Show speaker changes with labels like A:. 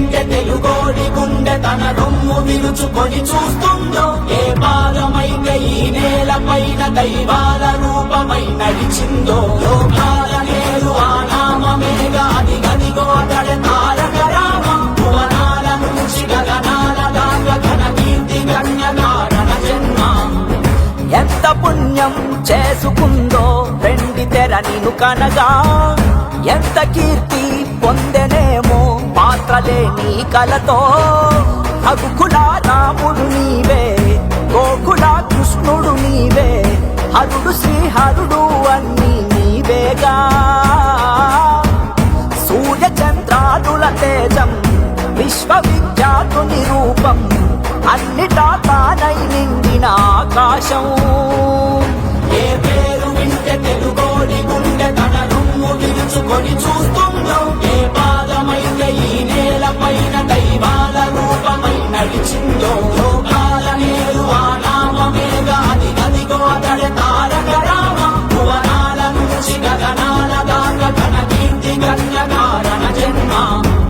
A: వింటే తెలుగోడి గుండె తన రొమ్ము విరుచుకొని చూస్తుందో, ఏ పాదమైతే ఈ నేల పైన దైవాల రూపమై నడిచిందో, లోకాల నేరు ఆ నామమేగా అది గదిగో అతడే తారక రామం. భువనాల నుంచి గగనాల దాకా ఘన కీర్తి గణ్య కారణ జన్మ.
B: ఎంత పుణ్యం చేసుకుందో వెండి తెర నిన్ను కనగా, ఎంత కీర్తి పొందెనేమో పాత్రలే నీ కలతో. రఘుకుల రాముడు నీవే, గోకుల కృష్ణుడు నీవే, హరుడు శ్రీహరుడు అన్నీ నీవేగా. సూర్య చంద్రాదుల తేజం విశ్వవిఖ్యాతుని రూపం, అన్నిటా తానై నిండిన ఆకాశం.
A: ఏ పేరు వింటే తెలుగోడి గుండె తన రొమ్ము విరుచుకొని చూస్తుందో, ఏ పాదమైతే ఈ నేల పైన దైవాల రూపమై నడిచిందో, లోకాల నేరు ఆ నామమేగా అది గదిగో అతడే